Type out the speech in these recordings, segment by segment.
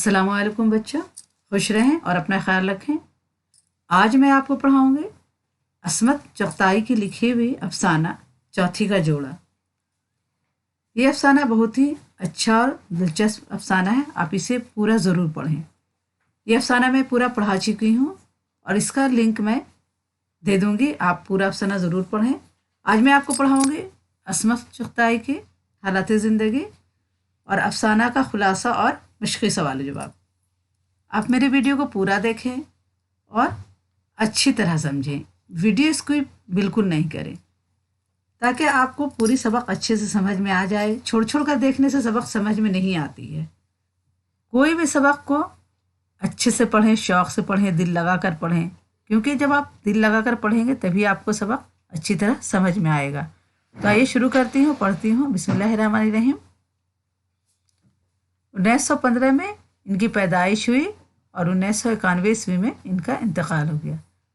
السلام علیکم بچوں، خوش رہیں اور اپنا خیال رکھیں۔ آج میں آپ کو پڑھاؤں گی عصمت چغتائی کی لکھی ہوئی افسانہ چوتھی کا جوڑا۔ یہ افسانہ بہت ہی اچھا اور دلچسپ افسانہ ہے، آپ اسے پورا ضرور پڑھیں۔ یہ افسانہ میں پورا پڑھا چکی ہوں اور اس کا لنک میں دے دوں گی، آپ پورا افسانہ ضرور پڑھیں۔ آج میں آپ کو پڑھاؤں گی عصمت چغتائی کی حالات زندگی اور افسانہ کا خلاصہ اور مشقی سوال و جواب۔ آپ میرے ویڈیو کو پورا دیکھیں اور اچھی طرح سمجھیں، ویڈیو اسکپ بالکل نہیں کریں تاکہ آپ کو پوری سبق اچھے سے سمجھ میں آ جائے۔ چھوڑ چھوڑ کر دیکھنے سے سبق سمجھ میں نہیں آتی ہے۔ کوئی بھی سبق کو اچھے سے پڑھیں، شوق سے پڑھیں، دل لگا کر پڑھیں، کیونکہ جب آپ دل لگا کر پڑھیں گے تبھی آپ کو سبق اچھی طرح سمجھ میں آئے گا۔ تو آئیے شروع کرتی ہوں، پڑھتی ہوں۔ بسم اللہ الرحمن الرحیم۔ 1915 میں ان کی پیدائش ہوئی اور 1991 میں ان کا انتقال ہو گیا۔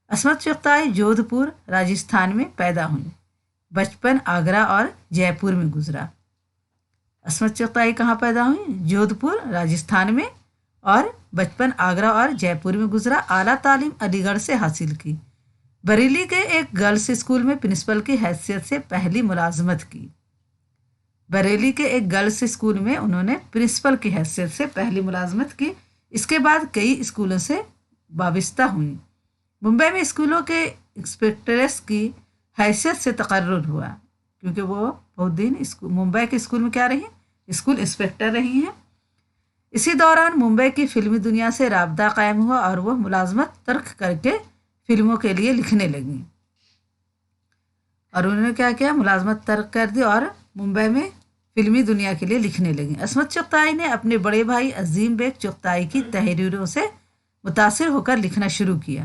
عصمت چغتائی جودھ پور راجستھان میں پیدا ہوئی۔ بچپن آگرہ اور جے پور میں گزرا۔ عصمت چغتائی کہاں پیدا ہوئی؟ جودھ پور راجستھان میں، اور بچپن آگرہ اور جے پور میں گزرا۔ اعلیٰ تعلیم علی گڑھ سے حاصل کی۔ بریلی کے ایک گرلس اسکول میں پرنسپل کی حیثیت سے پہلی ملازمت کی۔ بریلی کے ایک گرلس اسکول میں انہوں نے پرنسپل کی حیثیت سے پہلی ملازمت کی۔ اس کے بعد کئی اسکولوں سے وابستہ ہوئیں۔ ممبئی میں اسکولوں کے انسپیکٹریس کی حیثیت سے تقرر ہوا، کیونکہ وہ بہت دن ممبئی کے اسکول میں کیا رہی؟ اسکول انسپیکٹر رہی ہیں۔ اسی دوران ممبئی کی فلمی دنیا سے رابطہ قائم ہوا اور وہ ملازمت ترک کر کے فلموں کے لیے لکھنے لگیں۔ اور انہوں نے کیا کیا؟ ملازمت ترک کر دی اور ممبئی میں فلمی دنیا کے لیے لکھنے لگیں۔ عصمت چغتائی نے اپنے بڑے بھائی عظیم بیگ چغتائی کی تحریروں سے متاثر ہو کر لکھنا شروع کیا۔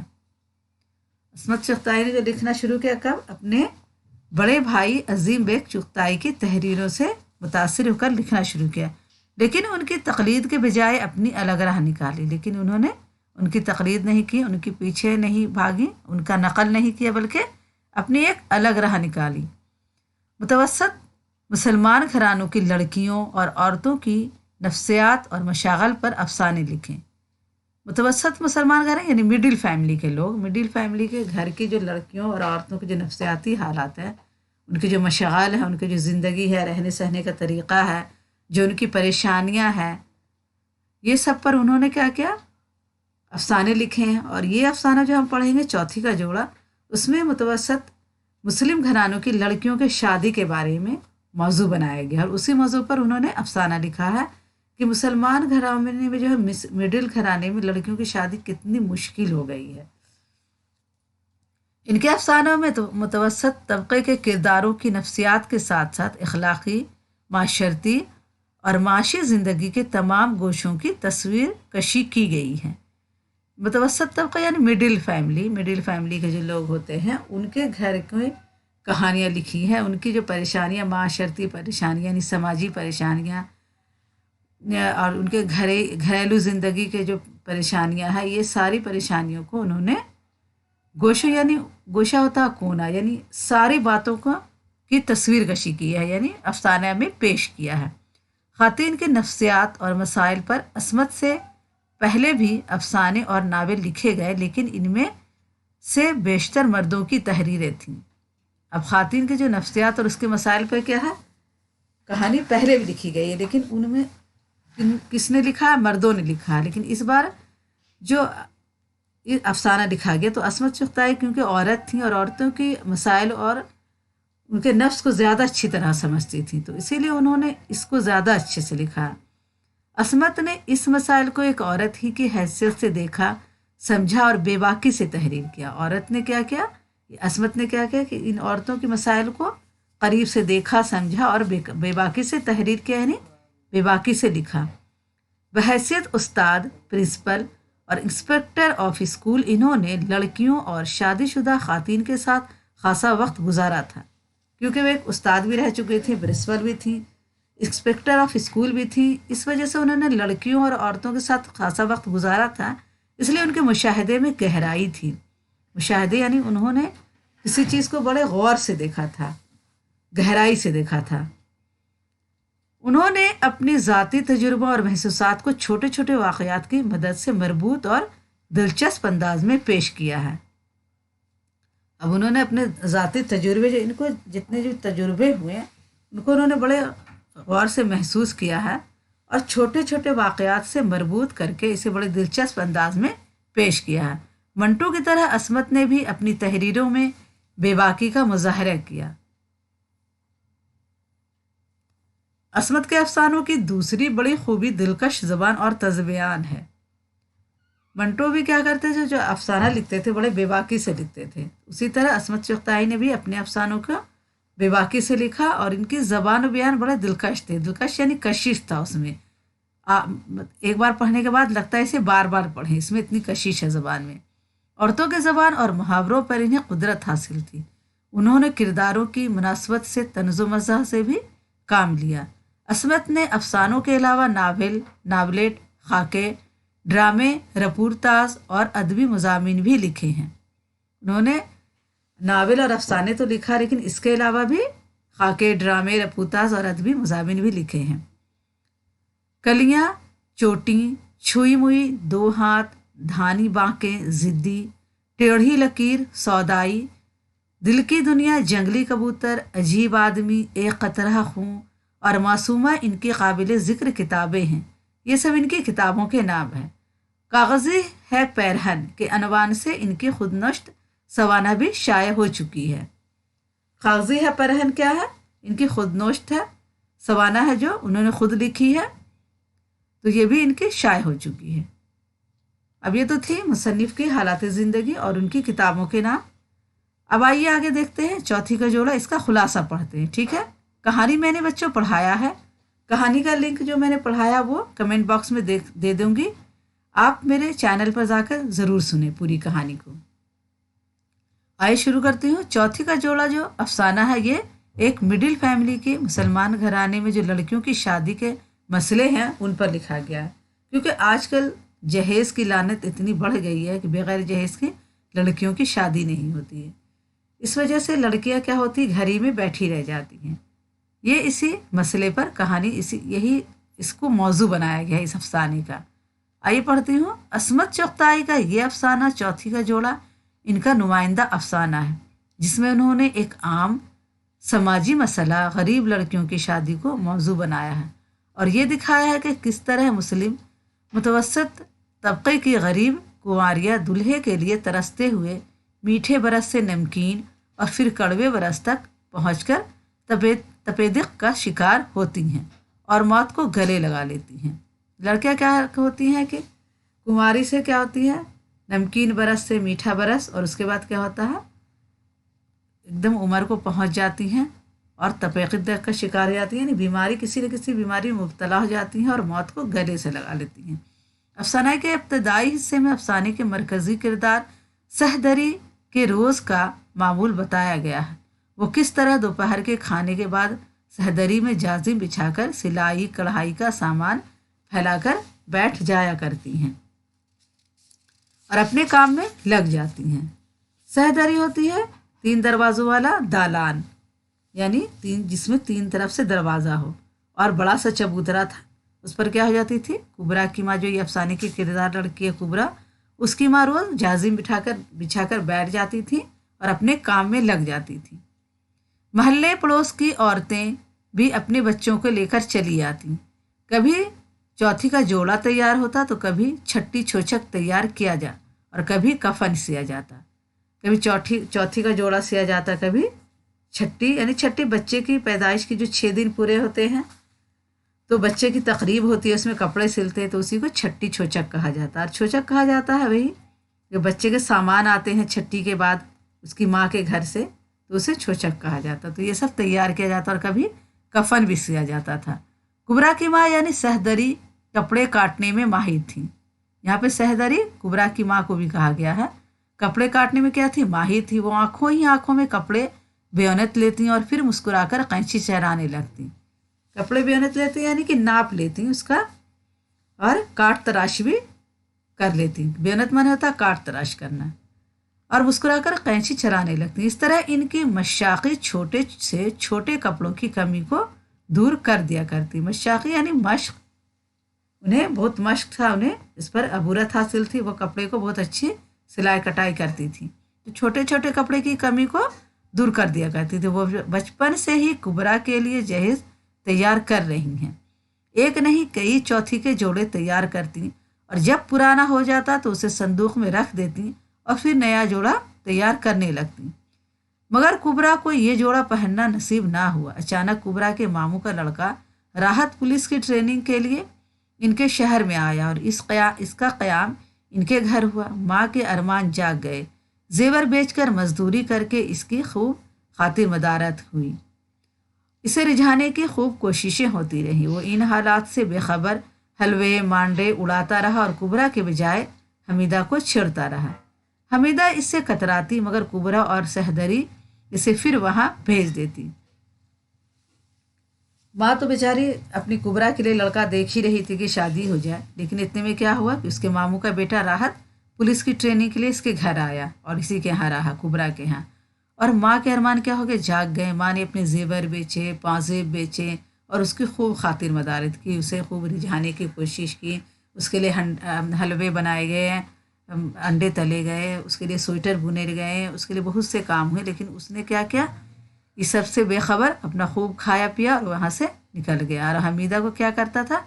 عصمت چغتائی نے جو لکھنا شروع کیا کب؟ اپنے بڑے بھائی عظیم بیگ چغتائی کی تحریروں سے متاثر ہو کر لکھنا شروع کیا، لیکن ان کی تقلید کے بجائے اپنی الگ راہ نکالی۔ لیکن انہوں نے ان کی تقلید نہیں کی، ان کے پیچھے نہیں بھاگی، ان کا نقل نہیں کیا، بلکہ اپنی ایک الگ راہ نکالی۔ متوسط مسلمان گھرانوں کی لڑکیوں اور عورتوں کی نفسیات اور مشاغل پر افسانے لکھیں۔ متوسط مسلمان گھر یعنی مڈل فیملی کے لوگ، مڈل فیملی کے گھر کی جو لڑکیوں اور عورتوں کے جو نفسیاتی حالات ہیں، ان کی جو مشاغل ہیں، ان کی جو زندگی ہے، رہنے سہنے کا طریقہ ہے، جو ان کی پریشانیاں ہیں، یہ سب پر انہوں نے کیا کیا؟ افسانے لکھے ہیں۔ اور یہ افسانہ جو ہم پڑھیں گے چوتھی کا جوڑا، اس میں متوسط مسلم گھرانوں کی لڑکیوں کے شادی کے بارے میں موضوع بنایا گیا، اور اسی موضوع پر انہوں نے افسانہ لکھا ہے کہ مسلمان گھرانے میں جو ہے مڈل گھرانے میں لڑکیوں کی شادی کتنی مشکل ہو گئی ہے۔ ان کے افسانوں میں تو متوسط طبقے کے کرداروں کی نفسیات کے ساتھ ساتھ اخلاقی، معاشرتی اور معاشی زندگی کے تمام گوشوں کی تصویر کشی کی گئی ہے۔ متوسط طبقہ یعنی مڈل فیملی کے جو لوگ ہوتے ہیں، ان کے گھر کی کہانیاں لکھی ہیں، ان کی جو پریشانیاں، معاشرتی پریشانیاں یعنی سماجی پریشانیاں، اور ان کے گھریلو زندگی کے جو پریشانیاں ہیں، یہ ساری پریشانیوں کو انہوں نے گوشہ یعنی گوشہ ہوتا کونا، یعنی ساری باتوں کو کی تصویر کشی کی ہے، یعنی افسانہ میں پیش کیا ہے۔ خواتین کے نفسیات اور مسائل پر عصمت سے پہلے بھی افسانے اور ناول لکھے گئے، لیکن ان میں سے بیشتر مردوں کی تحریریں تھیں۔ اب خواتین کے جو نفسیات اور اس کے مسائل پر کیا ہے؟ کہانی پہلے بھی لکھی گئی ہے، لیکن ان میں کس نے لکھا ہے؟ مردوں نے لکھا ہے۔ لیکن اس بار جو افسانہ لکھا گیا تو عصمت چغتائی کیونکہ عورت تھیں اور عورتوں کی مسائل اور ان کے نفس کو زیادہ اچھی طرح سمجھتی تھیں، تو اسی لیے انہوں نے اس کو زیادہ اچھے سے لکھا۔ عصمت نے اس مسائل کو ایک عورت ہی کی حیثیت سے دیکھا، سمجھا اور بے باکی سے تحریر کیا۔ عورت نے کیا کیا؟ عصمت نے کیا کیا کہ ان عورتوں کے مسائل کو قریب سے دیکھا، سمجھا اور بے باکی سے تحریر کیا، یعنی بے باکی سے لکھا۔ بحیثیت استاد، پرنسپل اور انسپیکٹر آف اسکول انہوں نے لڑکیوں اور شادی شدہ خواتین کے ساتھ خاصا وقت گزارا تھا، کیونکہ وہ ایک استاد بھی رہ چکے تھے، پرنسپل بھی تھیں، انسپیکٹر آف اسکول بھی تھیں۔ اس وجہ سے انہوں نے لڑکیوں اور عورتوں کے ساتھ خاصا وقت گزارا تھا، اس لیے ان کے مشاہدے میں گہرائی تھی۔ مشاہدے یعنی انہوں نے کسی چیز کو بڑے غور سے دیکھا تھا، گہرائی سے دیکھا تھا۔ उन्होंने अपने ज़ाती तजुर्बा और महसूसात को छोटे छोटे वाक़यात की मदद से मरबूत और दिलचस्प अंदाज में पेश किया है। अब उन्होंने अपने ज़ाती तजुर्बे जो इनको जितने जो तजुर्बे हुए उनको उन्होंने बड़े गौर से महसूस किया है और छोटे छोटे वाक़यात से मरबूत करके इसे बड़े दिलचस्प अंदाज में पेश किया है। मंटो की तरह असमत ने भी अपनी तहरीरों में बेबाकी का मुजाहरा किया। असमत के अफसानों की दूसरी बड़ी खूबी दिलकश ज़बान और तज़बयान है। मंटो भी क्या करते थे, जो अफसाना लिखते थे बड़े बेबाकी से लिखते थे, उसी तरह असमत चुगताई ने भी अपने अफसानों का बेबाकी से लिखा और इनकी ज़बान बयान बड़े दिलकश थे। दिलकश यानी कशिश था उसमें। एक बार पढ़ने के बाद लगता है इसे बार बार पढ़ें, इसमें इतनी कशिश है ज़बान में। औरतों के ज़बान और मुहावरों पर इन्हें कुदरत हासिल थी। उन्होंने किरदारों की मुनासबत से तन्ज़ो मज़ाह से भी काम लिया। असमत ने अफसानों के अलावा नावल, नावलेट, खाके, ड्रामे, रपूरताज और अदबी मज़ामीन भी लिखे हैं। उन्होंने नावल और अफसाने तो लिखा, लेकिन इसके अलावा भी खाके, ड्रामे, रपूरताज और अदबी मज़ामीन भी लिखे हैं। कलियाँ, चोटी, छुई मुई, दो हाथ, धानी बांकें, ज़िद्दी, टेढ़ी लकीर, सौदाई, दिल की दुनिया, जंगली कबूतर, अजीब आदमी, एक कतरा खून और मासूमा इनकी काबिल ज़िक्र किताबें हैं। ये सब इनकी किताबों के नाम हैं। कागज़ी है पैरहन के अनवान से इनकी खुदनश्त सवाना भी शाये हो चुकी है। कागज़ी है पैरहन क्या है? इनकी खुदनश्त है, सवाना है जो उन्होंने खुद लिखी है, तो ये भी इनकी शाये हो चुकी है। अब ये तो थी मुसन्निफ़ की हालात ज़िंदगी और उनकी किताबों के नाम। अब आइए आगे देखते हैं चौथी का जोड़ा, इसका खुलासा पढ़ते हैं। ठीक है, कहानी मैंने बच्चों पढ़ाया है। कहानी का लिंक जो मैंने पढ़ाया वो कमेंट बॉक्स में दे दूंगी। आप मेरे चैनल पर जाकर ज़रूर सुने पूरी कहानी को। आइए शुरू करती हूँ। चौथी का जोड़ा जो अफसाना है, ये एक मिडिल फैमिली के मुसलमान घराने में जो लड़कियों की शादी के मसले हैं उन पर लिखा गया है। क्योंकि आजकल जहेज़ की लानत इतनी बढ़ गई है कि बग़ैर जहेज़ के लड़कियों की शादी नहीं होती है। इस वजह से लड़कियां क्या होती, घर ही में बैठी रह जाती हैं। ये इसी मसले पर कहानी इसको मौजू बनाया गया है इस अफसाने का। आइए पढ़ती हूँ। असमत चुगताई का ये अफसाना, चौथी का जोड़ा, इनका नुमाइंदा अफसाना है, जिसमें उन्होंने एक आम समाजी मसला गरीब लड़कियों की शादी को मौजू बनाया है और ये दिखाया है कि किस तरह मुस्लिम मुतवसत तबके की गरीब कुंवारियाँ दूल्हे के लिए तरसते हुए मीठे बरस से नमकीन और फिर कड़वे बरस तक पहुँचकर तपेदिक का शिकार होती हैं और मौत को गले लगा लेती हैं। लड़कियां क्या होती हैं कि कुंवारी से क्या होती है, नमकीन बरस से मीठा बरस, और उसके बाद क्या होता है, एकदम उम्र को पहुंच जाती हैं और तपेदिक का शिकार हो जाती हैं, यानी बीमारी, किसी न किसी बीमारी में मुब्तला हो जाती हैं और मौत को गले से लगा लेती हैं। अफसाने के इब्तदाई हिस्से में अफसाने के मरकज़ी किरदार सहदरी के रोज़ का मामूल बताया गया है। वो किस तरह दोपहर के खाने के बाद सहदरी में जाजिम बिछाकर सिलाई कढ़ाई का सामान फैलाकर बैठ जाया करती हैं और अपने काम में लग जाती हैं। सहदरी होती है 3 दरवाज़ों वाला दालान, यानी जिसमें 3 तरफ से दरवाज़ा हो, और बड़ा सा चबूतरा था। उस पर क्या हो जाती थी, कुबरा की माँ, जो ये अफसाने की किरदार लड़की है कुबरा, उसकी माँ रोज़ जाजिम बिछाकर बैठ जाती थी और अपने काम में लग जाती थी। महल्ले पड़ोस की औरतें भी अपने बच्चों को लेकर चली आती। कभी चौथी का जोड़ा तैयार होता तो कभी छठी छोचक तैयार किया जा और कभी कफन सिया जाता। कभी चौथी का जोड़ा सिया जाता, कभी छठी, यानी छठी बच्चे की पैदाइश की जो 6 दिन पूरे होते हैं तो बच्चे की तकरीब होती है, उसमें कपड़े सिलते हैं, तो उसी को छठी छोचक कहा जाता है। और छोचक कहा जाता है वही जो बच्चे के सामान आते हैं छठी के बाद उसकी माँ के घर से, तो उसे छोचक कहा जाता। तो ये सब तैयार किया जाता और कभी कफन भी सिया जाता था। कुबरा की माँ यानी सहदरी कपड़े काटने में माहिर थी। यहाँ पे सहदरी कुबरा की माँ को भी कहा गया है। कपड़े काटने में क्या थी, माहिर थी। वो आंखों में कपड़े बेअनत लेती और फिर मुस्कुराकर कैंची चहराने लगती। कपड़े बेअनत लेती यानी कि नाप लेती उसका और काट तराश भी कर लेती। बेअनत माने होता काट तराश करना, और मुस्कुराकर कैंची चराने लगती। इस तरह इनकी मशाक़ी छोटे से छोटे कपड़ों की कमी को दूर कर दिया करती। मशाक़ी यानी मश्क, उन्हें बहुत मश्क था, उन्हें इस पर अबूरत हासिल थी। वो कपड़े को बहुत अच्छी सिलाई कटाई करती थी, तो छोटे छोटे कपड़े की कमी को दूर कर दिया करती थी। वो बचपन से ही कुबरा के लिए जहेज तैयार कर रही हैं। एक नहीं कई चौथी के जोड़े तैयार करती और जब पुराना हो जाता तो उसे संदूक में रख देती और फिर नया जोड़ा तैयार करने लगती। मगर कुबरा को ये जोड़ा पहनना नसीब ना हुआ। अचानक कुबरा के मामू का लड़का राहत पुलिस की ट्रेनिंग के लिए इनके शहर में आया और इसका क़याम इनके घर हुआ। माँ के अरमान जाग गए। जेवर बेचकर मजदूरी करके इसकी खूब खातिर मदारत हुई। इसे रिझाने की खूब कोशिशें होती रही। वो इन हालात से बेखबर हलवे मांडे उड़ाता रहा और कुबरा के बजाय हमीदा को छेड़ता रहा। हमीदा इससे कतराती, मगर कुबरा और सहदरी इसे फिर वहां भेज देती। माँ तो बेचारी अपनी कुबरा के लिए लड़का देख ही रही थी कि शादी हो जाए, लेकिन इतने में क्या हुआ कि उसके मामू का बेटा राहत पुलिस की ट्रेनिंग के लिए इसके घर आया और इसी के यहाँ रहा, कुबरा के यहाँ। और माँ के अरमान क्या हो गए, जाग गए। माँ ने अपने जेवर बेचे, पाजेब बेचे और उसकी खूब खातिर मदारत की, उसे खूब रिझाने की कोशिश की। उसके लिए हलवे बनाए गए, अंडे तले गए, उसके लिए स्वेटर बुने गए, उसके लिए बहुत से काम हुए, लेकिन उसने क्या किया, इस सब से बेखबर अपना खूब खाया पिया और वहाँ से निकल गया। और हमीदा को क्या करता था,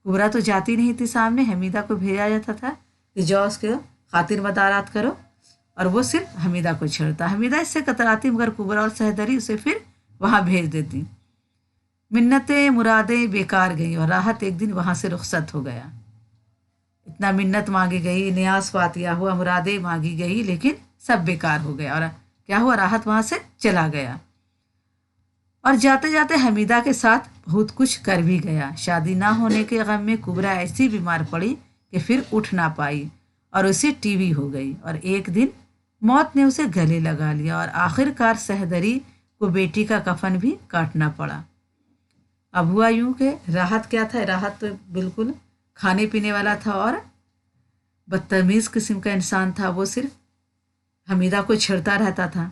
कुबरा तो जाती नहीं थी सामने, हमीदा को भेजा जाता था कि जाओ उसके खातिर मदारात करो, और वो सिर्फ हमीदा को छेड़ता। हमीदा इससे कतराती, मगर कुबरा और सहदरी उसे फिर वहाँ भेज देती। मिन्नतें मुरादें बेकार गई और राहत एक दिन वहाँ से रुखसत हो गया। इतना मिन्नत मांगी गई, न्यास फातिया हुआ, मुरादें मांगी गई, लेकिन सब बेकार हो गया। और क्या हुआ, राहत वहाँ से चला गया और जाते जाते हमीदा के साथ बहुत कुछ कर भी गया। शादी ना होने के गम में कुबरा ऐसी बीमार पड़ी कि फिर उठ ना पाई और उसे टीबी हो गई। और एक दिन मौत ने उसे गले लगा लिया और आखिरकार सहदरी को बेटी का कफन भी काटना पड़ा। अब हुआ यूं कि राहत क्या था, राहत तो बिल्कुल खाने पीने वाला था और बदतमीज़ किस्म का इंसान था। वो सिर्फ हमीदा को छेड़ता रहता था।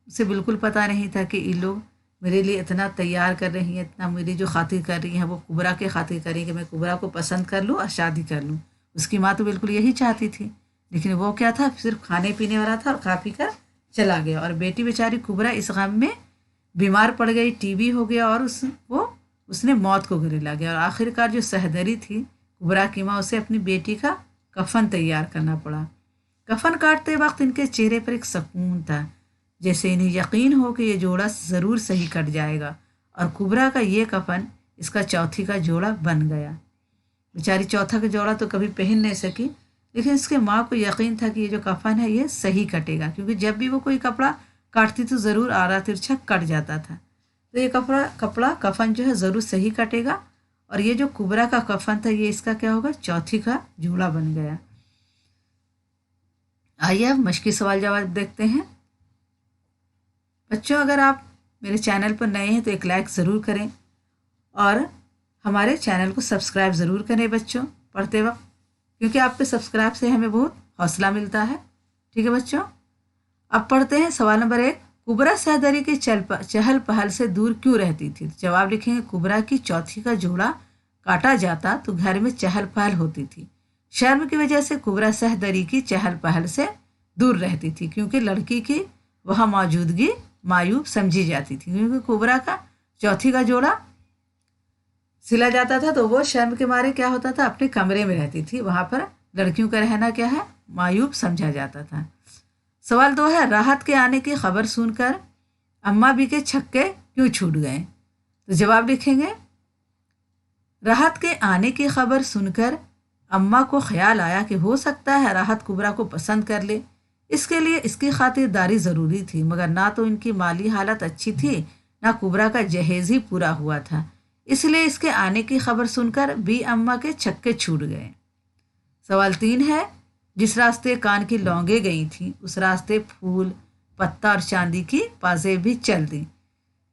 उसे बिल्कुल पता नहीं था कि ये लोग मेरे लिए इतना तैयार कर रही हैं, इतना मेरी जो खातिर कर रही हैं, वो कुबरा के खातिर कर रही हैं कि मैं कुबरा को पसंद कर लूँ और शादी कर लूँ। उसकी माँ तो बिल्कुल यही चाहती थी, लेकिन वो क्या था, सिर्फ खाने पीने वाला था और खा पी कर चला गया। और बेटी बेचारी कुबरा इस गम में बीमार पड़ गई, टीबी हो गया और उसने मौत को गले लग गया। और आखिरकार जो सहदरी थी कुबरा की माँ, उसे अपनी बेटी का कफन तैयार करना पड़ा। कफन काटते वक्त इनके चेहरे पर एक सुकून था, जैसे इन्हें यकीन हो कि ये जोड़ा ज़रूर सही कट जाएगा। और कुबरा का ये कफन इसका चौथी का जोड़ा बन गया। बेचारी चौथा का जोड़ा तो कभी पहन नहीं सकी, लेकिन इसके माँ को यकीन था कि ये जो कफन है ये सही कटेगा, क्योंकि जब भी वो कोई कपड़ा काटती तो ज़रूर आरा तिरछा कट जाता था। तो ये कपड़ा कफन जो है ज़रूर सही कटेगा। और ये जो कुबरा का कफन था ये इसका क्या होगा, चौथी का जोड़ा बन गया। आइए अब मश्की सवाल जवाब देखते हैं। बच्चों, अगर आप मेरे चैनल पर नए हैं तो एक लाइक ज़रूर करें और हमारे चैनल को सब्सक्राइब ज़रूर करें बच्चों पढ़ते वक्त, क्योंकि आपके सब्सक्राइब से हमें बहुत हौसला मिलता है। ठीक है बच्चों, अब पढ़ते हैं सवाल नंबर 1। कुबरा सहदरी की चहल पहल से दूर क्यों रहती थी? जवाब लिखेंगे, कुबरा की चौथी का जोड़ा काटा जाता तो घर में चहल पहल होती थी। शर्म की वजह से कुबरा सहदरी की चहल पहल से दूर रहती थी, क्योंकि लड़की की वहाँ मौजूदगी मायूब समझी जाती थी। क्योंकि कुबरा का चौथी का जोड़ा सिला जाता था तो वो शर्म के मारे क्या होता था, अपने कमरे में रहती थी। वहाँ पर लड़कियों का रहना क्या है, मायूब समझा जाता था। सवाल 2 है, राहत के आने की खबर सुनकर अम्मा भी के छक्के क्यों छूट गए? तो जवाब लिखेंगे, राहत के आने की खबर सुनकर अम्मा को ख्याल आया कि हो सकता है राहत कुबरा को पसंद कर ले। इसके लिए इसकी खातिरदारी ज़रूरी थी, मगर ना तो इनकी माली हालत अच्छी थी, ना कुबरा का जहेज ही पूरा हुआ था। इसलिए इसके आने की खबर सुनकर भी अम्मा के छक्के छूट गए। सवाल 3 है, जिस रास्ते कान की लौंगे गई थी उस रास्ते फूल पत्ता और चांदी की पाजेब भी चल दी।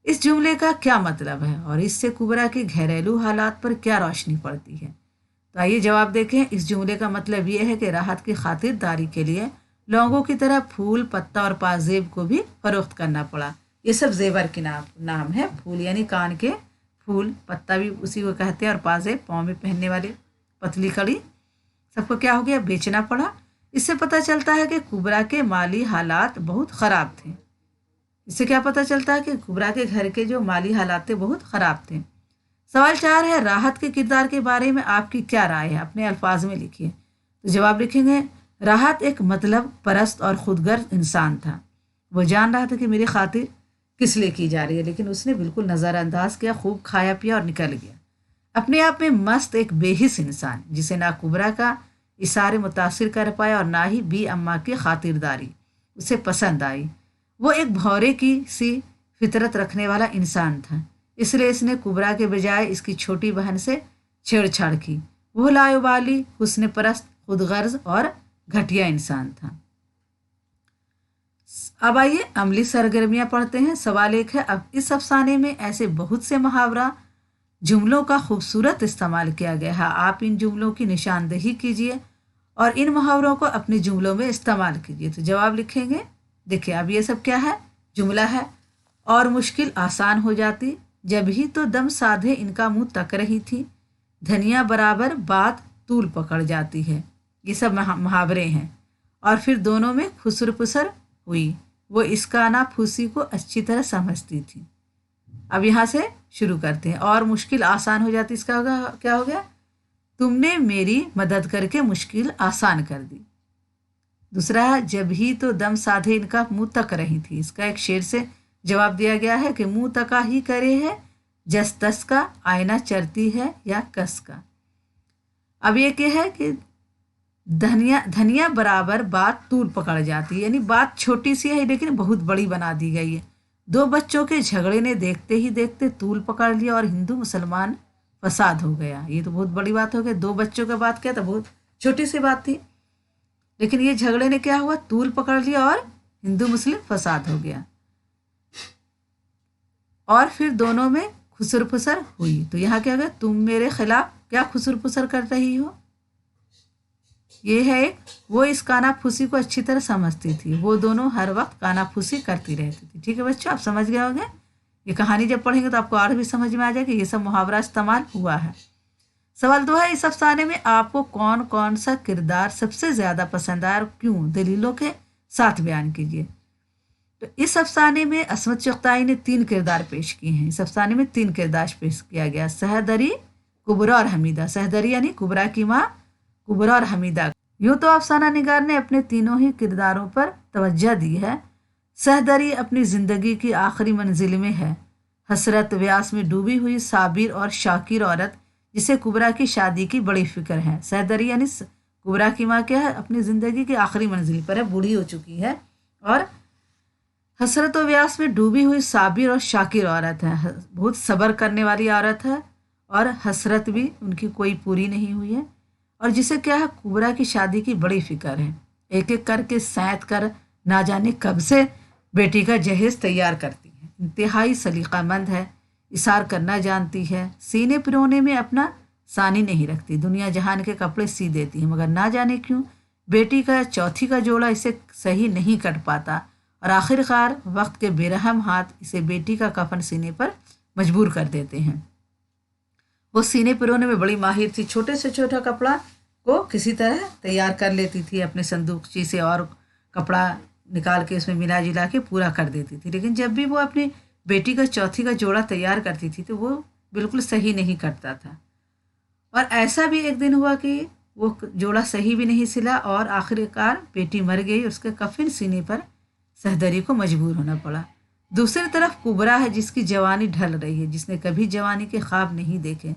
इस जुमले का क्या मतलब है और इससे कुबरा के घरेलू हालात पर क्या रोशनी पड़ती है? तो आइए जवाब देखें। इस जुमले का मतलब ये है कि राहत की खातिरदारी के लिए लौंगों की तरह फूल पत्ता और पाजेब को भी फरोख्त करना पड़ा। ये सब जेवर के नाम है। फूल यानी कान के फूल, पत्ता भी उसी को कहते हैं, और पाजे पाँव में पहनने वाले पतली कड़ी, सबको क्या हो गया, बेचना पड़ा। इससे पता चलता है कि कुबरा के माली हालात बहुत ख़राब थे। इससे क्या पता चलता है कि कुबरा के घर के जो माली हालात थे बहुत ख़राब थे। सवाल 4 है, राहत के किरदार के बारे में आपकी क्या राय है, अपने अल्फाज में लिखिए। तो जवाब लिखेंगे, राहत एक मतलब परस्त और खुदगर्ज इंसान था। वो जान रहा था कि मेरी खातिर किस लिए की जा रही है, लेकिन उसने बिल्कुल नज़रअंदाज किया, खूब खाया पिया और निकल गया। अपने आप में मस्त एक बेहिस इंसान, जिसे ना कुबरा का इशारे मुतासिर कर पाया और ना ही बी अम्मा की खातिरदारी उसे पसंद आई। वो एक भौरे की सी फितरत रखने वाला इंसान था, इसलिए इसने कुबरा के बजाय इसकी छोटी बहन से छेड़छाड़ की। वो लायुबाली, हुस्न परस्त, खुदगर्ज और घटिया इंसान था। अब आइए अमली सरगर्मियां पढ़ते हैं। सवाल 1 है, अब इस अफसाने में ऐसे बहुत से मुहावरा जुमलों का खूबसूरत इस्तेमाल किया गया है। आप इन जुमलों की निशानदेही कीजिए और इन मुहावरों को अपने जुमलों में इस्तेमाल कीजिए। तो जवाब लिखेंगे, देखिए अब ये सब क्या है, जुमला है। और मुश्किल आसान हो जाती, जब ही तो दम साधे इनका मुंह तक रही थी, धनिया बराबर बात तूल पकड़ जाती है। ये सब मुहावरे हैं। और फिर दोनों में खुसर पुसर हुई, वो इसका ना फूसी को अच्छी तरह समझती थी। अब यहाँ से शुरू करते हैं। और मुश्किल आसान हो जाती, इसका होगा क्या हो गया, तुमने मेरी मदद करके मुश्किल आसान कर दी। दूसरा है, जब ही तो दम साधे इनका मुंह तक रही थी, इसका एक शेर से जवाब दिया गया है कि मुंह तका ही करे है, जस तस का आईना चरती है या कस का। अब ये क्या है कि धनिया धनिया बराबर बात तूल पकड़ जाती है, यानी बात छोटी सी है लेकिन बहुत बड़ी बना दी गई है। 2 बच्चों के झगड़े ने देखते ही देखते तूल पकड़ लिया और हिंदू मुसलमान फसाद हो गया। ये तो बहुत बड़ी बात हो गई। 2 बच्चों का बात क्या था, बहुत छोटी सी बात थी, लेकिन ये झगड़े ने क्या हुआ, तूल पकड़ लिया और हिंदू मुस्लिम फसाद हो गया। और फिर दोनों में खुसर फुसर हुई। तो यहाँ क्या हो गया, तुम मेरे खिलाफ क्या खुसर फुसर कर रही हो। ये है एक, वो इस कानाफूसी को अच्छी तरह समझती थी, वो दोनों हर वक्त कानाफूसी करती रहती थी। ठीक है बच्चों, आप समझ गए होंगे। ये कहानी जब पढ़ेंगे तो आपको और भी समझ में आ जाएगा ये सब मुहावरा इस्तेमाल हुआ है। सवाल 2 है, इस अफसाने में आपको कौन कौन सा किरदार सबसे ज़्यादा पसंद आया और क्यों, दलीलों के साथ बयान कीजिए। तो इस अफसाने में असमत चुगताई ने 3 किरदार पेश किए हैं। इस अफसाने में 3 किरदार पेश किया गया, सहदरी, कुबरा और हमीदा। सहदरी यानी कुबरा की माँ, कुबरा और हमीदा। यूँ तो अफसाना निगार ने अपने तीनों ही किरदारों पर तवज्जो दी है। सहदरी अपनी ज़िंदगी की आखिरी मंजिल में है, हसरत व्यास में डूबी हुई साबिर और शाकिर औरत जिसे कुबरा की शादी की बड़ी फिक्र है। सहदरी यानी कुबरा की माँ क्या है, अपनी ज़िंदगी की आखिरी मंजिल पर है, बूढ़ी हो चुकी है, और हसरत व व्यास में डूबी हुई साबिर और शाकिर औरत है, बहुत सब्र करने वाली औरत है, और हसरत भी उनकी कोई पूरी नहीं हुई है, और जिसे क्या है, कुबरा की शादी की बड़ी फिक्र है। एक एक करके सैंत कर ना जाने कब से बेटी का जहेज तैयार करती है। इंतहाई सलीकामंद है, इशार करना जानती है, सीने पिरोने में अपना सानी नहीं रखती, दुनिया जहान के कपड़े सी देती है, मगर ना जाने क्यों बेटी का चौथी का जोड़ा इसे सही नहीं कट पाता, और आखिरकार वक्त के बेरहम हाथ इसे बेटी का कफन सीने पर मजबूर कर देते हैं। वो सीने पिरोने में बड़ी माहिर थी, छोटे से छोटा कपड़ा को किसी तरह तैयार कर लेती थी अपने संदूकची से, और कपड़ा निकाल के उसमें मिला जुला के पूरा कर देती थी। लेकिन जब भी वो अपनी बेटी का चौथी का जोड़ा तैयार करती थी तो वो बिल्कुल सही नहीं कटता था, और ऐसा भी एक दिन हुआ कि वो जोड़ा सही भी नहीं सिला, और आखिरकार बेटी मर गई, उसके कफन सीने पर सहदरी को मजबूर होना पड़ा। दूसरी तरफ कुबरा है, जिसकी जवानी ढल रही है, जिसने कभी जवानी के ख्वाब नहीं देखे,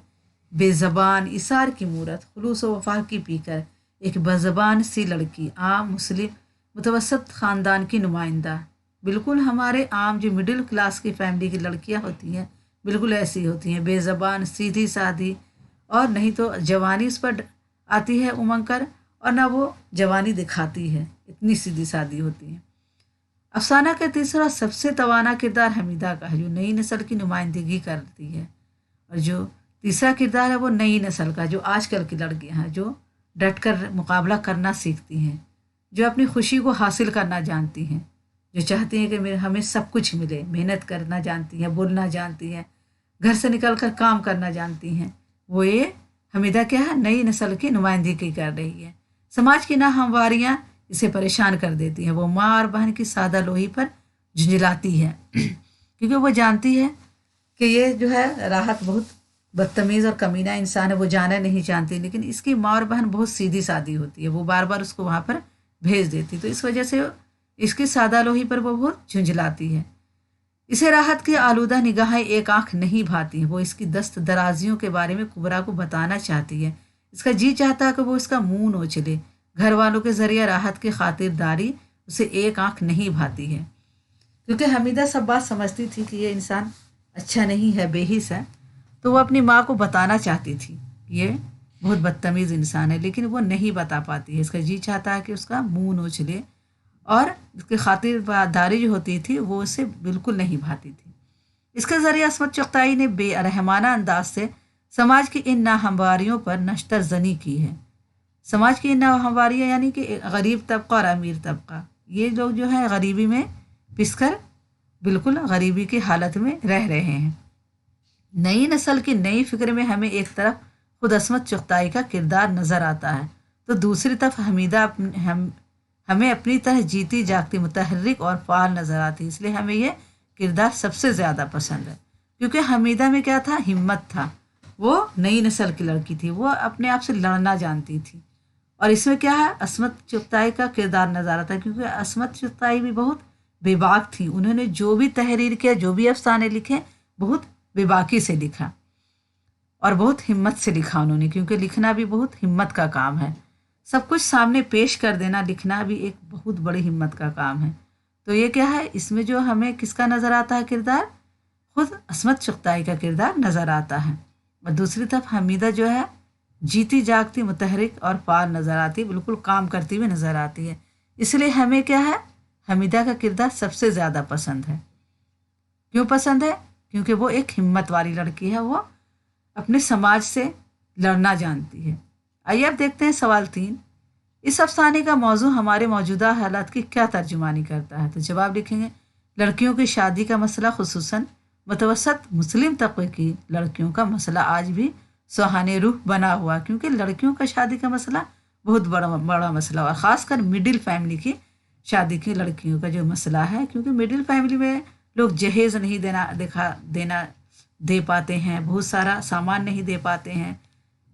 बेज़बान इसार की मूरत, खुलूस व वफा की पीकर, एक बेज़बान सी लड़की, आम मुस्लिम मुतवसत ख़ानदान की नुमाइंदा, बिल्कुल हमारे आम जो मिडिल क्लास की फैमिली की लड़कियां होती हैं बिल्कुल ऐसी होती हैं, बेज़बान, सीधी सादी, और नहीं तो जवानी उस पर आती है उमंग कर, और ना वो जवानी दिखाती है, इतनी सीधी सादी होती है। अफसाना का तीसरा सबसे तवाना किरदार हमीदा का है, जो नई नस्ल की नुमाइंदगी करती है, और जो तीसरा किरदार है वो नई नस्ल का, जो आजकल की लड़कियां हैं, जो डट कर मुकाबला करना सीखती हैं, जो अपनी खुशी को हासिल करना जानती हैं, जो चाहती हैं कि हमें सब कुछ मिले, मेहनत करना जानती हैं, बोलना जानती हैं, घर से निकलकर काम करना जानती हैं। वो ये हमीदा क्या है, नई नस्ल की नुमाइंदगी कर रही है। समाज की नाहमवारियाँ इसे परेशान कर देती हैं। वो माँ और बहन की सादा लोही पर झुंझलाती है क्योंकि वो जानती है कि ये जो है राहत बहुत बदतमीज़ और कमीना इंसान है, वो जाना नहीं चाहती, लेकिन इसकी माँ और बहन बहुत सीधी सादी होती है, वो बार बार उसको वहाँ पर भेज देती, तो इस वजह से इसकी सादा लोही पर वो बहुत झुंझलाती है। इसे राहत की आलूदा निगाहें एक आंख नहीं भाती हैं। वो इसकी दस्त दराजियों के बारे में कुबरा को बताना चाहती है। इसका जी चाहता है कि वो इसका मुंह नोच ले। घर वालों के जरिए राहत की खातिरदारी उसे एक आंख नहीं भाती है, क्योंकि हमीदा सब बात समझती थी कि ये इंसान अच्छा नहीं है, बेहिस है, तो वो अपनी माँ को बताना चाहती थी कि ये बहुत बदतमीज़ इंसान है, लेकिन वो नहीं बता पाती है। इसका जी चाहता है कि उसका मुंह नोच ले, और इसकी खातिरदारी जो होती थी वो उसे बिल्कुल नहीं भाती थी। इसके ज़रिए अस्मत चुगताई ने बेरहमाना अंदाज से समाज की इन नाहमवारियों पर नश्तर जनी की है। समाज की इन नाहमवारियाँ यानी कि गरीब तबका और अमीर तबका, ये लोग जो है गरीबी में पिसकर बिल्कुल गरीबी की हालत में रह रहे हैं। नई नस्ल की नई फिक्र में हमें एक तरफ खुद अस्मत चुगताई का किरदार नज़र आता है, तो दूसरी तरफ हमें अपनी तरह जीती जागती मुतहर्रिक और फ़ाल नज़र आती है। इसलिए हमें यह किरदार सबसे ज़्यादा पसंद है, क्योंकि हमीदा में क्या था, हिम्मत था। वो नई नस्ल की लड़की थी, वो अपने आप से लड़ना जानती थी। और इसमें क्या है, अस्मत चुगताई का किरदार नज़र आता है, क्योंकि अस्मत चुगताई भी बहुत बेबाक थी। उन्होंने जो भी तहरीर किया, जो भी अफसाने लिखे, बहुत बेबाकी से लिखा और बहुत हिम्मत से लिखा उन्होंने, क्योंकि लिखना भी बहुत हिम्मत का काम है। सब कुछ सामने पेश कर देना, लिखना भी एक बहुत बड़ी हिम्मत का काम है। तो ये क्या है, इसमें जो हमें किसका नज़र आता है किरदार, खुद अस्मत चुगताई का किरदार नज़र आता है। और दूसरी तरफ हमीदा जो है जीती जागती मुतहरिक और फ़ाल नज़र आती है, बिल्कुल काम करती हुई नज़र आती है। इसलिए हमें क्या है, हमीदा का किरदार सबसे ज़्यादा पसंद है। क्यों पसंद है? क्योंकि वो एक हिम्मत वाली लड़की है, वो अपने समाज से लड़ना जानती है। आइए अब देखते हैं सवाल 3। इस अफसाने का मौजू हमारे मौजूदा हालात की क्या तर्जुमानी करता है? तो जवाब लिखेंगे, लड़कियों की शादी का मसला, खुसूसन मुतवसत मुस्लिम तबके की लड़कियों का मसला आज भी सुहाने रूह बना हुआ, क्योंकि लड़कियों का शादी का मसला बहुत बड़ा मसला, और ख़ासकर मिडिल फैमिली की शादी की लड़कियों का जो मसला है, क्योंकि मिडिल फैमिली में लोग जहेज़ नहीं दे पाते हैं, बहुत सारा सामान नहीं दे पाते हैं,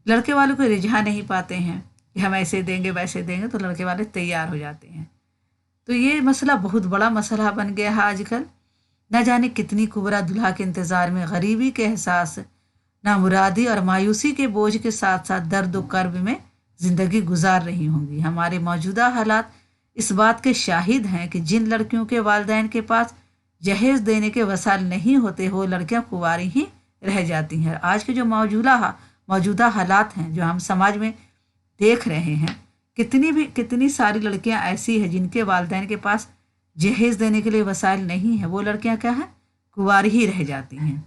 लड़के वालों को रिझा नहीं पाते हैं कि हम ऐसे देंगे वैसे देंगे, तो लड़के वाले तैयार हो जाते हैं। तो ये मसला बहुत बड़ा मसला बन गया है आजकल। न जाने कितनी कुबरा दुल्हा के इंतज़ार में गरीबी के एहसास, नामुरादी और मायूसी के बोझ के साथ साथ दर्द व कर्ब में ज़िंदगी गुजार रही होंगी। हमारे मौजूदा हालात इस बात के शाहिद हैं कि जिन लड़कियों के वालिदैन के पास जहेज़ देने के वसाइल नहीं होते, वो लड़कियां कुंवारी ही रह जाती हैं। आज के जो मौजूदा हालात हैं जो हम समाज में देख रहे हैं, कितनी सारी लड़कियां ऐसी हैं जिनके वालिदैन के पास जहेज़ देने के लिए वसाइल नहीं है, वो लड़कियां क्या है, कुंवारी ही रह जाती हैं।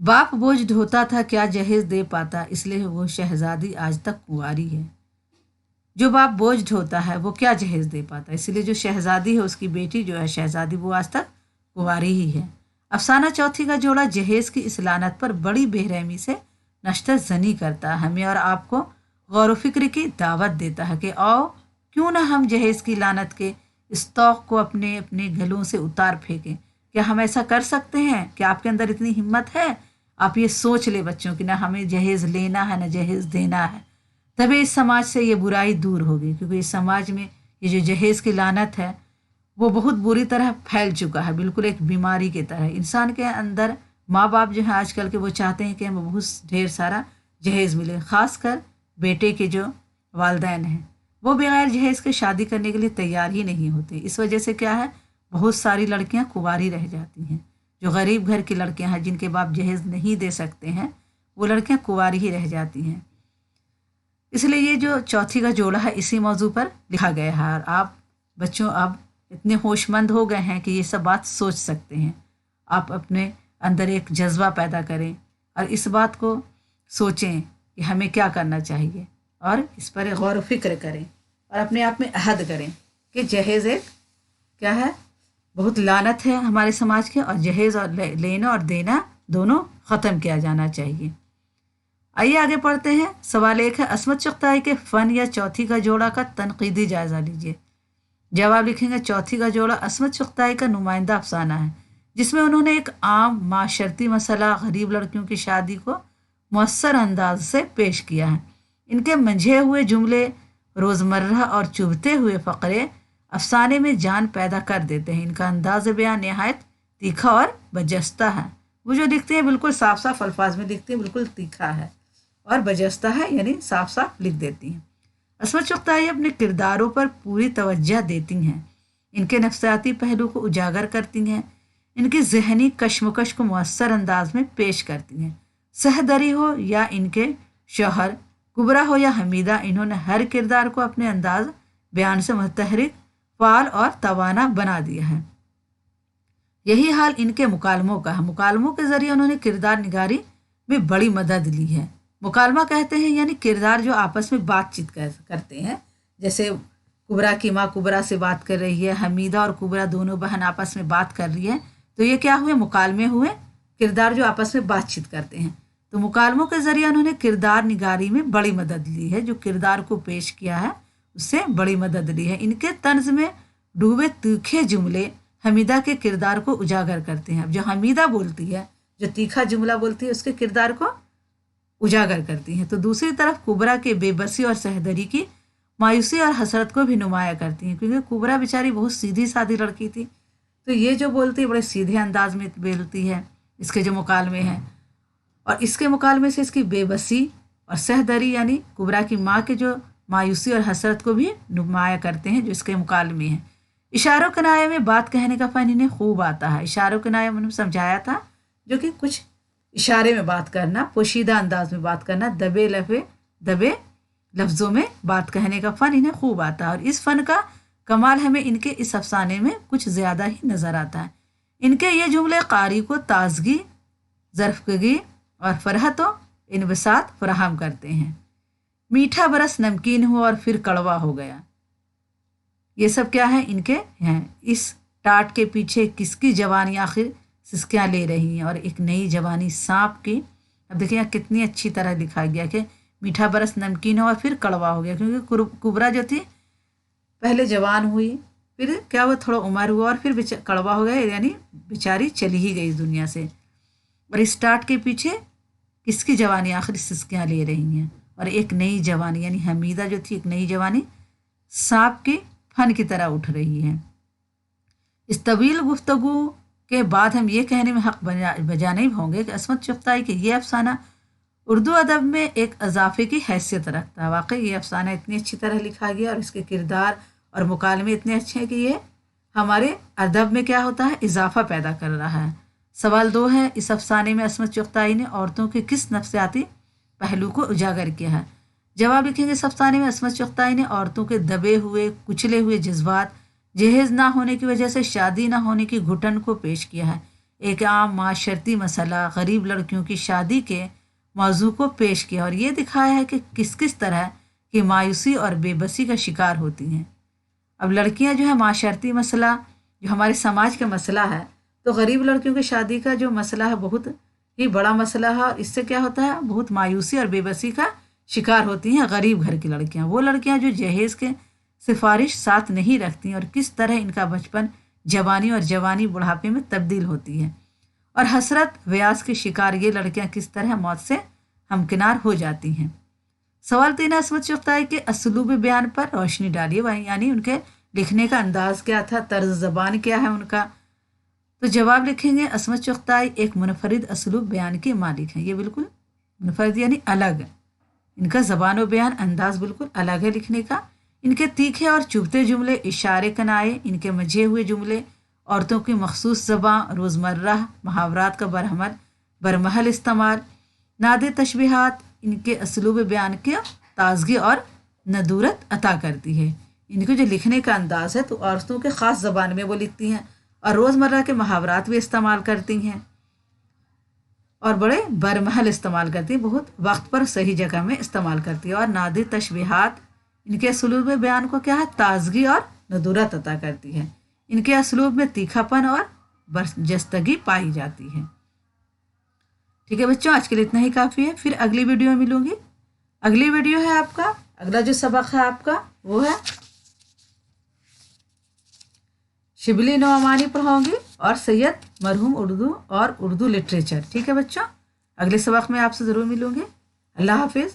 बाप बोझ ढोता था, क्या जहेज़ दे पाता, इसलिए वो शहजादी आज तक कुंवारी है। जो बाप बोझ ढोता है वो क्या जहेज़ दे पाता, इसलिए जो शहजादी है, उसकी बेटी जो है शहजादी, वो आज तक कुंवारी ही है। अफसाना चौथी का जोड़ा जहेज़ की इस लानत पर बड़ी बेरहमी से नश्तर जनी करता है, हमें और आपको गौर व फिक्र की दावत देता है कि आओ क्यों ना हम जहेज़ की लानत के इस तौक को अपने अपने गलों से उतार फेंकें। क्या हम ऐसा कर सकते हैं? क्या आपके अंदर इतनी हिम्मत है? आप ये सोच ले बच्चों कि ना हमें जहेज़ लेना है ना जहेज़ देना है, तभी इस समाज से ये बुराई दूर होगी। क्योंकि इस समाज में ये जो जहेज़ की लानत है वो बहुत बुरी तरह फैल चुका है, बिल्कुल एक बीमारी की तरह। इंसान के अंदर माँ बाप जो है आजकल के, वो चाहते हैं कि हमें बहुत ढेर सारा जहेज़ मिले, ख़ासकर बेटे के जो वालिदैन हैं वो बगैर जहेज़ के शादी करने के लिए तैयार ही नहीं होते। इस वजह से क्या है, बहुत सारी लड़कियां कुंवारी रह जाती हैं। जो गरीब घर की लड़कियां हैं जिनके बाप जहेज़ नहीं दे सकते हैं, वो लड़कियां कुंवारी ही रह जाती हैं। इसलिए ये जो चौथी का जोड़ा है इसी मौजू पर लिखा गया है। और आप बच्चों अब इतने होशमंद हो गए हैं कि ये सब बात सोच सकते हैं। आप अपने अंदर एक जज्बा पैदा करें और इस बात को सोचें कि हमें क्या करना चाहिए, और इस पर गौर व फिक्र करें और अपने आप में अहद करें कि जहेज़ एक क्या है, बहुत लानत है हमारे समाज के, और जहेज और लेना और देना दोनों ख़त्म किया जाना चाहिए। आइए आगे पढ़ते हैं। सवाल एक है, असमत चुगताई के फ़न या चौथी का जोड़ा का तनकीदी जायज़ा लीजिए। जवाब लिखेंगे, चौथी का जोड़ा असमत चुगताई का नुमाइंदा अफसाना है, जिसमें उन्होंने एक आम माशरती मसला गरीब लड़कियों की शादी को मौसर अंदाज से पेश किया है। इनके मंझे हुए जुमले, रोज़मर्रा और चुभते हुए फ़करे अफसाने में जान पैदा कर देते हैं। इनका अंदाज़ बयान नहायत तीखा और बजस्ता है। वो जो लिखते हैं बिल्कुल साफ साफ अल्फाज में लिखते हैं, बिल्कुल तीखा है और बजस्ता है, यानी साफ साफ लिख देती हैं। असमत चुगताई अपने किरदारों पर पूरी तवज्जो देती हैं, इनके नफ्सियाती पहलू को उजागर करती हैं, इनकी जहनी कशमकश को मुअस्सर अंदाज में पेश करती हैं। सहदरी हो या इनके शौहर, कुबरा हो या हमीदा, इन्होंने हर किरदार को अपने अंदाज बयान से मुतहरिक, फाल और तवाना बना दिया है। यही हाल इनके मुकालमों का है। मुकालमों के ज़रिए उन्होंने किरदार निगारी में बड़ी मदद ली है। मुकालमा कहते हैं यानी किरदार जो आपस में बातचीत करते हैं। जैसे कुबरा की माँ कुबरा से बात कर रही है, हमीदा और कुबरा दोनों बहन आपस में बात कर रही है, तो ये क्या हुए, मुकालमे हुए, किरदार जो आपस में बातचीत करते हैं। तो मुकालमों के ज़रिए उन्होंने किरदार निगारी में बड़ी मदद ली है। जो किरदार को पेश किया है उससे बड़ी मदद ली है। इनके तंज में डूबे तीखे जुमले हमीदा के किरदार को उजागर करते हैं। अब जो हमीदा बोलती है, जो तीखा जुमला बोलती है, उसके किरदार को उजागर करती हैं। तो दूसरी तरफ कुबरा के बेबसी और सहदरी की मायूसी और हसरत को भी नुमाया करती हैं, क्योंकि कुबरा बेचारी बहुत सीधी सादी लड़की थी, तो ये जो बोलती है बड़े सीधे अंदाज में बोलती है। इसके जो मुकालमे हैं, और इसके मुकालमे से इसकी बेबसी और सहदरी यानी कुबरा की माँ के जो मायूसी और हसरत को भी नुमाया करते हैं, जो इसके मुकालमे हैं। इशारों कनाया में बात कहने का फ़न इन्हें खूब आता है। इशारों कनाया मैंने समझाया था, जो कि कुछ इशारे में बात करना, पोशीदा अंदाज में बात करना, दबे लफ्ज़ों में बात कहने का फ़न इन्हें खूब आता है। और इस फ़न का कमाल हमें इनके इस अफसाने में कुछ ज़्यादा ही नज़र आता है। इनके ये जुमले कारी को ताजगी, ज़रफ़गी और फ़रहत व इनबसात फराहम करते हैं। मीठा बरस नमकीन हो और फिर कड़वा हो गया, ये सब क्या है, इनके हैं। इस टाट के पीछे किसकी जवानी आखिर सिसकियाँ ले रही हैं, और एक नई जवानी सांप की। अब देखिए यहाँ कितनी अच्छी तरह दिखाया गया कि मीठा बरस नमकीन हो और फिर कड़वा हो गया, क्योंकि कुबरा जो थी पहले जवान हुई, फिर क्या हुआ, थोड़ा उम्र हुआ और फिर कड़वा हो गया, यानी बेचारी चली ही गई इस दुनिया से। और इस टाट के पीछे किसकी जवानी आखिर सिसकियाँ ले रही हैं, और एक नई जवानी यानी हमीदा जो थी, एक नई जवानी सांप की फन की तरह उठ रही है। इस तवील गुफ्तगू के बाद हम ये कहने में हक बजा नहीं होंगे कि असमत चुगताई के ये अफसाना उर्दू अदब में एक इजाफे की हैसियत रखता है। वाकई ये अफसाना इतनी अच्छी तरह लिखा गया और इसके किरदार और मुकालमे इतने अच्छे हैं कि ये हमारे अदब में क्या होता है, इजाफा पैदा कर रहा है। सवाल 2 है, इस अफसाने में असमत चुगताई ने औरतों के किस नफ्सियाती पहलू को उजागर किया है। जवाब लिखेंगे, इस अफसाने में असमत चुगताई ने औरतों के दबे हुए कुचले हुए जज्बात, जहेज ना होने की वजह से शादी ना होने की घुटन को पेश किया है। एक आम माशरती मसला गरीब लड़कियों की शादी के मौजू को पेश किया और ये दिखाया है कि किस किस तरह की मायूसी और बेबसी का शिकार होती हैं। अब लड़कियां जो है, माशरती मसला जो हमारे समाज का मसला है, तो गरीब लड़कियों की शादी का जो मसला है बहुत ही बड़ा मसला है, और इससे क्या होता है, बहुत मायूसी और बेबसी का शिकार होती हैं गरीब घर की लड़कियां। वो लड़कियां जो जहेज के सिफारिश साथ नहीं रखती और किस तरह इनका बचपन जवानी और जवानी बुढ़ापे में तब्दील होती है, और हसरत व्यास के शिकार ये लड़कियां किस तरह मौत से हमकिनार हो जाती हैं। सवाल 3, असमत चुगताई के असलूब बयान पर रोशनी डालिए, वही यानी उनके लिखने का अंदाज क्या था, तर्ज ज़बान क्या है उनका। तो जवाब लिखेंगे, असमत चुगताई एक मुनफरिद असलूब बयान के मालिक हैं। ये बिल्कुल मुनफरिद यानी अलग, इनका ज़बान व बयान अंदाज बिल्कुल अलग है लिखने का। इनके तीखे और चुभते जुमले, इशारे कनाए, इनके मझे हुए जुमले, औरतों की मखसूस ज़बान, रोज़मर्रा मुहावरात का बरमहल इस्तेमाल, नादिर तशबीहात, इनके असलूब बयान के ताजगी और नदूरत अता करती है। इनके जो लिखने का अंदाज़ है, तो औरतों के ख़ास ज़बान में वो लिखती हैं और रोज़मर्रा के मुहावरात भी इस्तेमाल करती हैं और बड़े बरमहल इस्तेमाल करती है, बहुत वक्त पर सही जगह में इस्तेमाल करती है। और नादिर तशबीहात, इनके असलूब बयान को क्या है, ताजगी और नदूरत अता करती है। इनके असलूब में तीखापन और बरजस्तगी पाई जाती है। ठीक है बच्चों, आज के लिए इतना ही काफ़ी है। फिर अगली वीडियो में मिलूंगी। अगली वीडियो है आपका, अगला जो सबक है आपका वो है शिबली नोमानी पढ़ाऊंगी और सैयद मरहूम उर्दू और उर्दू लिटरेचर। ठीक है बच्चों, अगले सबक में आपसे ज़रूर मिलूंगी। अल्लाह हाफिज़।